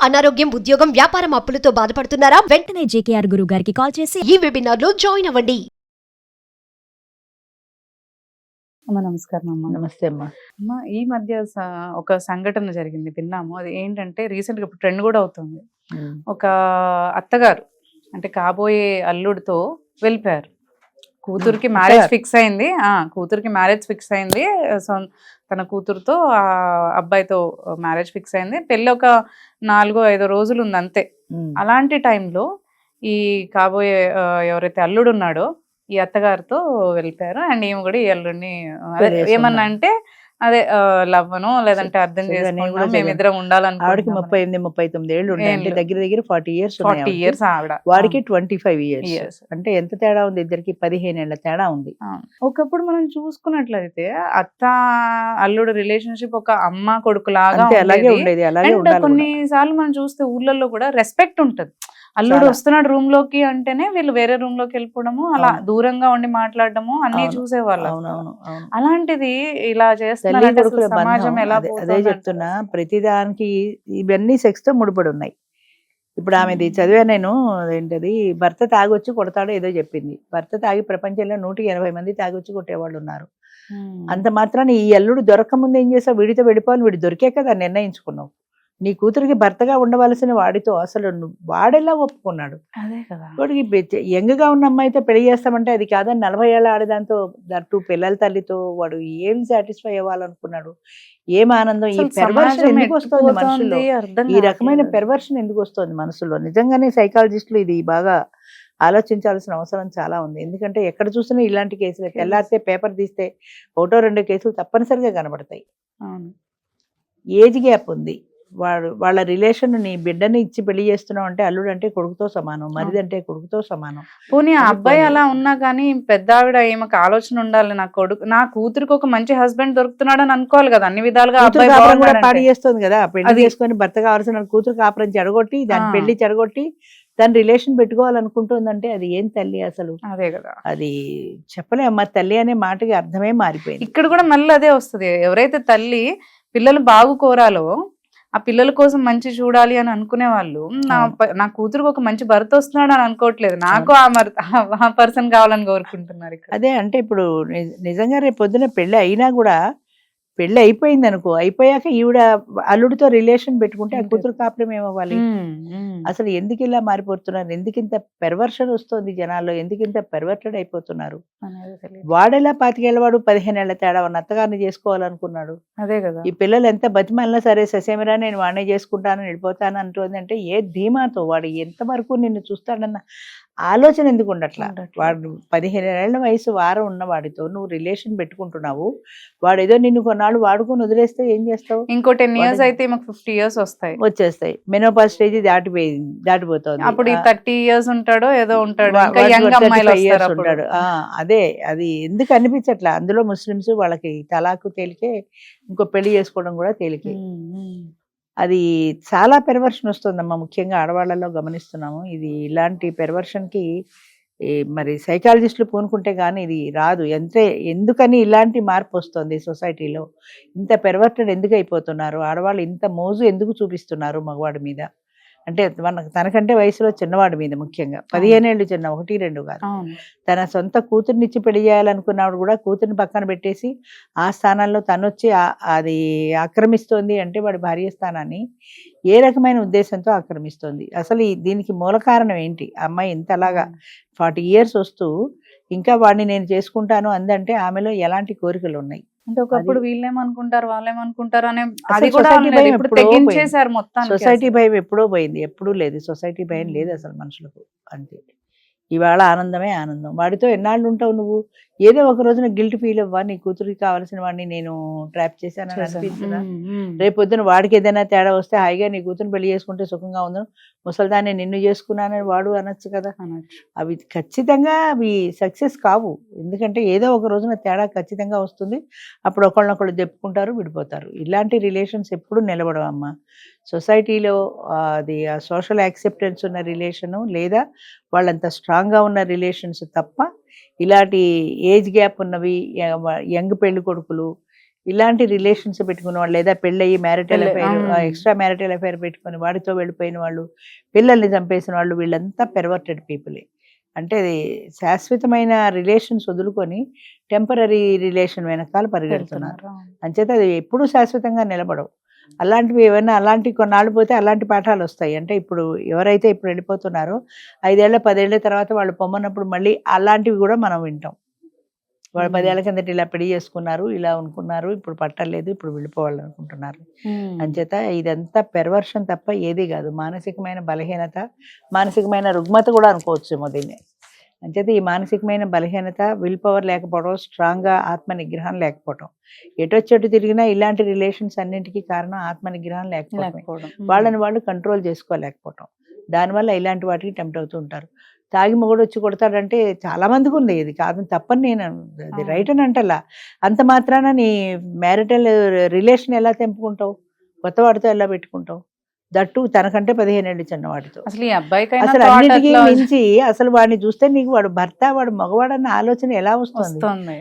అనారోగ్యం, ఉద్యోగం, వ్యాపారం అప్పులతో బాధపడుతున్నారా? వెంటనే జేకేఆర్ గురువు గారికి కాల్ చేసి ఈ వెబినార్ లో జాయిన్ అవ్వండి. అమ్మ నమస్కారం అమ్మ. నమస్తే అమ్మా. అమ్మ ఈ మధ్య ఒక సంఘటన జరిగింది విన్నాము. అది ఏంటంటే రీసెంట్గా ఇప్పుడు ట్రెండ్ కూడా అవుతుంది. ఒక అత్తగారు అంటే కాబోయే అల్లుడితో వెళ్ళిపోయారు. కూతురికి మ్యారేజ్ ఫిక్స్ అయింది. కూతురికి మ్యారేజ్ ఫిక్స్ అయింది. సో తన కూతురుతో ఆ అబ్బాయితో మ్యారేజ్ ఫిక్స్ అయింది. పెళ్ళి ఒక 4-5 రోజులు ఉంది అంతే. అలాంటి టైంలో ఈ కాబోయే ఎవరైతే అల్లుడు ఉన్నాడో ఈ అత్తగారితో వెళ్ళిపోయారు. అండ్ ఈమె కూడా ఈ అల్లుడిని ఏమన్నా అంటే అదే లవ్వను లేదంటే అర్థం చేసుకున్నాం, మేమిద్దరం ఆవిడకి 38-39 ఏళ్ళు ఉంటాయి. దగ్గర దగ్గర 40 years ఆవిడ, వాడికి 25 years. అంటే ఎంత తేడా ఉంది? ఇద్దరికి 15 ఏళ్ల తేడా ఉంది. ఒకప్పుడు మనం చూసుకున్నట్లయితే అత్త అల్లుడు రిలేషన్షిప్ ఒక అమ్మ కొడుకు లాగా అలాగే ఉండేది. అలాగే కొన్నిసార్లు మనం చూస్తే ఊర్లలో కూడా రెస్పెక్ట్ ఉంటది. అల్లుడు వస్తున్నాడు రూమ్ లోకి అంటేనే వీళ్ళు వేరే రూమ్ లోకి వెళ్ళిపోవడము, అలా దూరంగా ఉండి మాట్లాడడము అన్ని చూసేవాళ్ళు. అలాంటిది ఇలా చేస్తున్నారు. సమాజం ఎలా? అదే చెప్తున్నా, ప్రతిదానికి ఇవన్నీ సెక్స్ తో ముడిపడి ఉన్నాయి. ఇప్పుడు ఆమెది చదివా నేను, ఏంటది, భర్త తాగొచ్చి కొడతాడో ఏదో చెప్పింది. భర్త తాగి ప్రపంచంలో 180 మంది తాగొచ్చి కొట్టేవాళ్ళు ఉన్నారు. అంత మాత్రాన్ని ఈ అల్లుడు దొరకముందు ఏం చేసావు? వీడితో వెళ్ళిపోవాలి, వీడు దొరికే కదా నిర్ణయించుకున్నావు. నీ కూతురికి భర్తగా ఉండవలసిన వాడితో అసలు వాడెలా ఒప్పుకున్నాడు? అదే కదా. వాడికి యంగ్గా ఉన్న అమ్మాయితో పెళ్లి చేస్తామంటే అది కాదని 40 ఏళ్ళ ఆడదాంతో, దట్టు పిల్లల తల్లితో వాడు ఏం సాటిస్ఫై అవ్వాలనుకున్నాడు? ఏం ఆనందం? ఈ పెర్వర్షన్ ఎందుకు వస్తుంది మనుషుల్లో? ఈ రకమైన పెర్వర్షన్ ఎందుకు వస్తుంది మనసులో? నిజంగానే సైకాలజిస్టులు ఇది బాగా ఆలోచించాల్సిన అవసరం చాలా ఉంది. ఎందుకంటే ఎక్కడ చూసినా ఇలాంటి కేసులు, తెల్లారితే పేపర్ తీస్తే 1-2 కేసులు తప్పనిసరిగా కనబడతాయి. ఏజ్ గ్యాప్ ఉంది. వాళ్ళ రిలేషన్, నీ బిడ్డని ఇచ్చి పెళ్లి చేస్తున్నావు అంటే అల్లుడు అంటే కొడుకుతో సమానం, మరిదంటే కొడుకుతో సమానం. పోనీ ఆ అబ్బాయి అలా ఉన్నా కానీ పెద్ద ఆవిడ ఏమొక ఆలోచన ఉండాలి, నా కూతురికి ఒక మంచి హస్బెండ్ దొరుకుతున్నాడు అని అనుకోవాలి కదా. అన్ని విధాలుగా పాడి చేస్తుంది కదా. పెళ్లి చేసుకొని భర్త కావాల్సిన కూతురు కాపురం చెడగొట్టి, దాని పెళ్లి చెడగొట్టి దాని రిలేషన్ పెట్టుకోవాలనుకుంటుందంటే అది ఏం తల్లి అసలు? అదే కదా. అది చెప్పలేమ్మా. తల్లి అనే మాటకి అర్థమే మారిపోయింది. ఇక్కడ కూడా మళ్ళీ అదే వస్తుంది. ఎవరైతే తల్లి పిల్లలు బాగు కోరాలో, ఆ పిల్లల కోసం మంచి చూడాలి అని అనుకునే వాళ్ళు నా కూతురుకు ఒక మంచి భర్త వస్తున్నాడు అని అనుకోవట్లేదు, నాకు ఆ పర్సన్ కావాలని కోరుకుంటున్నారు. అదే అంటే ఇప్పుడు నిజంగా రేపు పొద్దున పెళ్లి అయినా కూడా, పెళ్లి అయిపోయింది అనుకో, అయిపోయాక ఈవిడ అల్లుడితో రిలేషన్ పెట్టుకుంటే ఆ కూతురు కాపురం ఏమవ్వాలి? అసలు ఎందుకు ఇలా మారిపోతున్నారు? ఎందుకు ఇంత పెర్వర్షన్ వస్తుంది జనాల్లో? ఎందుకు ఇంత పెర్వర్టెడ్ అయిపోతున్నారు? వాడెలా 25 ఏళ్ళ వాడు 15 ఏళ్ల తేడా ఉన్న అత్తగారిని చేసుకోవాలనుకున్నాడు. అదే కదా. ఈ పిల్లలు ఎంత బతిమాలినా సరే ససేమిరా నేను వాడినే చేసుకుంటాను, వెళ్ళిపోతాను అంటుంది. అంటే ఏ ధీమాతో? వాడు ఎంతవరకు నిన్ను చూస్తాడన్న ఆలోచన ఎందుకు ఉండట్లా? వాడు 15 ఏళ్ల వయసు వారం ఉన్న వాడితో నువ్వు రిలేషన్ పెట్టుకుంటున్నావు. వాడు ఏదో నిన్ను కొన్నాళ్ళు వాడుకొని వదిలేస్తే ఏం చేస్తావు? ఇంకో 10 years అయితే మాకు 50 years వచ్చేస్తాయి. మెనోపాజ్ స్టేజ్ దాటిపోతుంది. అప్పుడు 30 years ఉంటాడో ఏదో ఉంటాడు. అదే, అది ఎందుకు అనిపించట్లా? అందులో ముస్లిమ్స్ వాళ్ళకి తలాకు తేలికే, ఇంకో పెళ్లి చేసుకోవడం కూడా తేలికే. అది చాలా పెర్వర్షన్ వస్తుందమ్మా. ముఖ్యంగా ఆడవాళ్ళలో గమనిస్తున్నాము ఇది. ఇలాంటి పెర్వర్షన్కి మరి సైకాలజిస్టులు పూనుకుంటే కానీ ఇది రాదు. ఎందుకని ఇలాంటి మార్పు వస్తుంది సొసైటీలో? ఇంత పెర్వర్టెడ్ ఎందుకు అయిపోతున్నారు ఆడవాళ్ళు? ఇంత మోజు ఎందుకు చూపిస్తున్నారు మగవాడి మీద? అంటే తనకంటే వయసులో చిన్నవాడి మీద, ముఖ్యంగా 15 ఏళ్ళు చిన్న, 1-2 కాదు. తన సొంత కూతుర్నిచ్చి పెళ్లి చేయాలనుకున్నప్పుడు కూడా కూతుర్ని పక్కన పెట్టేసి ఆ స్థానాల్లో తనొచ్చి అది ఆక్రమిస్తోంది అంటే వాడి భార్య స్థానాన్ని ఏ రకమైన ఉద్దేశంతో ఆక్రమిస్తోంది? అసలు దీనికి మూల కారణం ఏంటి? అమ్మాయి ఇంతలాగా 40 years వస్తూ ఇంకా వాడిని నేను చేసుకుంటాను అందంటే ఆమెలో ఎలాంటి కోరికలు ఉన్నాయి? అంటే ఒకప్పుడు వీళ్ళేమనుకుంటారు వాళ్ళేమనుకుంటారు అనే అది కూడా తెగించేశారు మొత్తం. సొసైటీ భయం ఎప్పుడో పోయింది. ఎప్పుడూ లేదు సొసైటీ భయం, లేదు అసలు మనుషులకు. అంతే. ఇవాళ ఆనందమే ఆనందం. వాడితో ఎన్నాళ్ళు ఉంటావు నువ్వు? ఏదో ఒక రోజున గిల్ట్ ఫీల్ అవ్వా? నీ కూతురికి కావాల్సిన వాడిని నేను ట్రాప్ చేశానని అనిపించదా? రేపొద్దున వాడికి ఏదైనా తేడా వస్తే హాయిగా నీ కూతురు పెళ్లి చేసుకుంటే సుఖంగా ఉందో, ముసలిదాన్ని నిన్ను చేసుకున్నానని వాడు అనొచ్చు కదా. అవి ఖచ్చితంగా అవి సక్సెస్ కావు. ఎందుకంటే ఏదో ఒక రోజున తేడా ఖచ్చితంగా వస్తుంది. అప్పుడు ఒకళ్ళనొకళ్ళు చెప్పుకుంటారు, విడిపోతారు. ఇలాంటి రిలేషన్స్ ఎప్పుడు నిలబడవమ్మా. సొసైటీలో అది ఆ సోషల్ యాక్సెప్టెన్స్ ఉన్న రిలేషను, లేదా వాళ్ళంత స్ట్రాంగ్గా ఉన్న రిలేషన్స్ తప్ప ఇలాంటి ఏజ్ గ్యాప్ ఉన్నవి, యంగ్ పెళ్లి కొడుకులు, ఇలాంటి రిలేషన్స్ పెట్టుకున్న వాళ్ళు, లేదా పెళ్ళయి మ్యారిటల్ పెళ్ళి, అఫైర్, ఎక్స్ట్రా మ్యారిటల్ అఫైర్ పెట్టుకుని వాడితో వెళ్ళిపోయిన వాళ్ళు, పిల్లల్ని చంపేసిన వాళ్ళు, వీళ్ళంతా పెర్వర్టెడ్ పీపులే. అంటే అది శాశ్వతమైన రిలేషన్స్ వదులుకొని టెంపరీ రిలేషన్ వెనకాల పరిగెడుతున్నారు. అంచేత అది ఎప్పుడూ శాశ్వతంగా నిలబడవు. అలాంటివి ఏమైనా అలాంటి కొన్నాళ్ళు పోతే అలాంటి పాఠాలు వస్తాయి. అంటే ఇప్పుడు ఎవరైతే ఇప్పుడు వెళ్ళిపోతున్నారో 5 ఏళ్ళ 10 ఏళ్ళ తర్వాత వాళ్ళు పొమ్మన్నప్పుడు మళ్ళీ అలాంటివి కూడా మనం వింటాం. వాళ్ళు 10 ఏళ్ల కిందట ఇలా పెళ్లి చేసుకున్నారు, ఇలా అనుకున్నారు, ఇప్పుడు పట్టలేదు, ఇప్పుడు వెళ్ళిపోవాలి అనుకుంటున్నారు. అంచేత ఇదంతా పెర్వర్షన్ తప్ప ఏది కాదు. మానసికమైన బలహీనత, మానసికమైన రుగ్మత కూడా అనుకోవచ్చేమో దీన్ని. అంచేత ఈ మానసికమైన బలహీనత, విల్ పవర్ లేకపోవడం, స్ట్రాంగ్గా ఆత్మ నిగ్రహం లేకపోవడం, ఎటొచ్చెటు తిరిగినా ఇలాంటి రిలేషన్స్ అన్నింటికీ కారణం ఆత్మ నిగ్రహం లేకపోవడం. వాళ్ళని వాళ్ళు కంట్రోల్ చేసుకోలేకపోవడం. దానివల్ల ఇలాంటి వాటికి టెంప్ట్ అవుతూ ఉంటారు. తాగి మొగుడు వచ్చి కొడతాడంటే చాలా మందికి ఉంది, ఇది కాదు తప్పని నేను అది రైట్ అని అంటలా. అంత మాత్రాన నీ మ్యారిటల్ రిలేషన్ ఎలా తెంపుకుంటావు, కొత్త వాడితో ఎలా పెట్టుకుంటావు, దట్టు తనకంటే 15 ఏళ్ళు చిన్నవాడితో. అసలు ఈ అబ్బాయికైనా అసలు thought అన్నిటికీ అట్లా మించి అసలు వాడిని చూస్తే నీకు వాడు భర్త, వాడు మగవాడన్న ఆలోచన ఎలా వస్తుంది? వస్తుంది.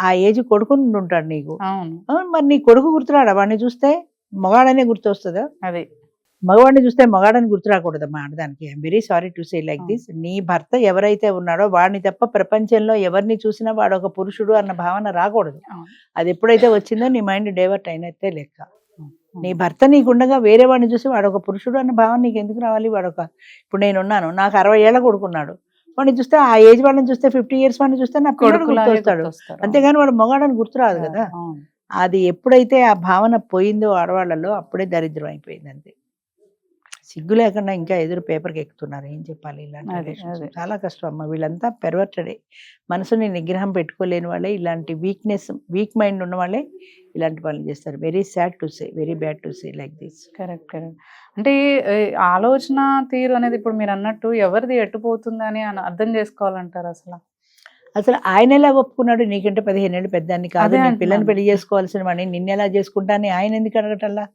ఆ ఏజ్ కొడుకుని ఉంటాడు నీకు. అవును, మరి నీ కొడుకు గుర్తురాడా? వాడిని చూస్తే మగాడనే గుర్తు వస్తుందా? అదే మగవాడిని చూస్తే మగాడని గుర్తు రాకూడదమ్మా ఆడదానికి. I'm very sorry to say like this. నీ భర్త ఎవరైతే ఉన్నాడో వాడిని తప్ప ప్రపంచంలో ఎవరిని చూసినా వాడు ఒక పురుషుడు అన్న భావన రాకూడదు. అది ఎప్పుడైతే వచ్చిందో నీ మైండ్ డైవర్ట్ అయినట్టే లెక్క. నీ భర్త నీకుండగా వేరే వాడిని చూసి వాడు ఒక పురుషుడు అన్న భావన నీకు ఎందుకు రావాలి? ఇప్పుడు నేనున్నాను, నాకు 60 ఏళ్ళ కొడుకున్నాడు, వాడిని చూస్తే ఆ ఏజ్ వాళ్ళని చూస్తే 50 years వాడిని చూస్తే నా కొడుకు గుర్తొస్తాడు, అంతేగాని వాడు మగాడని గుర్తురాదు కదా. అది ఎప్పుడైతే ఆ భావన పోయిందో ఆడవాళ్ళలో అప్పుడే దరిద్రం అయిపోయింది. అంతే. సిగ్గు లేకుండా ఇంకా ఎదురు పేపర్కి ఎక్కుతున్నారు. ఏం చెప్పాలి? ఇలాంటి చాలా కష్టం అమ్మ. వీళ్ళంతా పెర్వర్టెడే. మనసుని నిగ్రహం పెట్టుకోలేని వాళ్ళే, ఇలాంటి వీక్ మైండ్ ఉన్న వాళ్ళే ఇలాంటి పనులు చేస్తారు. Very sad to say, very bad to say like this. Correct. అంటే ఆలోచన తీరు అనేది ఇప్పుడు మీరు అన్నట్టు ఎవరిది ఎట్టుపోతుంది అని అర్థం చేసుకోవాలంటారు. అసలు ఆయన ఎలా ఒప్పుకున్నాడు? నీకంటే 15 ఏళ్ళు పెద్దాన్ని కాదు, నీ పిల్లని పెళ్లి చేసుకోవాల్సిన వాడిని నిన్నెలా చేసుకుంటా అని ఆయన ఎందుకు అడగటల్లా?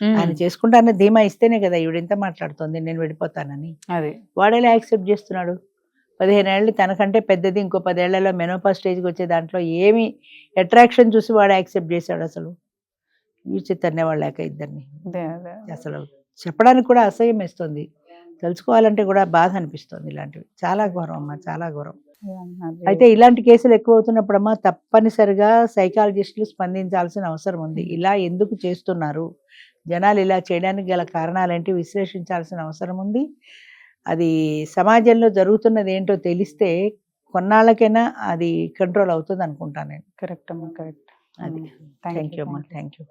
ఆయన చేసుకుంటానే ధీమా ఇస్తేనే కదా ఈవిడ ఎంత మాట్లాడుతుంది నేను వెళ్ళిపోతానని. వాడేలా యాక్సెప్ట్ చేస్తున్నాడు? 15 ఏళ్ళు తనకంటే పెద్దది, ఇంకో 10 ఏళ్లలో మెనోపా స్టేజ్కి వచ్చే దాంట్లో ఏమి అట్రాక్షన్ చూసి వాడు యాక్సెప్ట్ చేశాడు? అసలు ఈ చిత్తన్నే వాళ్ళు లేక ఇద్దరిని అసలు చెప్పడానికి కూడా అసహ్యం వేస్తుంది, తెలుసుకోవాలంటే కూడా బాధ అనిపిస్తుంది. ఇలాంటివి చాలా ఘోరం అమ్మా, చాలా ఘోరం. అయితే ఇలాంటి కేసులు ఎక్కువ అవుతున్నప్పుడమ్మా తప్పనిసరిగా సైకాలజిస్టులు స్పందించాల్సిన అవసరం ఉంది. ఇలా ఎందుకు చేస్తున్నారు, జనాలు ఇలా చేయడానికి గల కారణాలేంటి విశ్లేషించాల్సిన అవసరం ఉంది. అది సమాజంలో జరుగుతున్నది ఏంటో తెలిస్తే కొన్నాళ్ళకైనా అది కంట్రోల్ అవుతుంది అనుకుంటాను నేను. కరెక్ట్ అమ్మా, కరెక్ట్. అది థ్యాంక్ యూ అమ్మా, థ్యాంక్ యూ.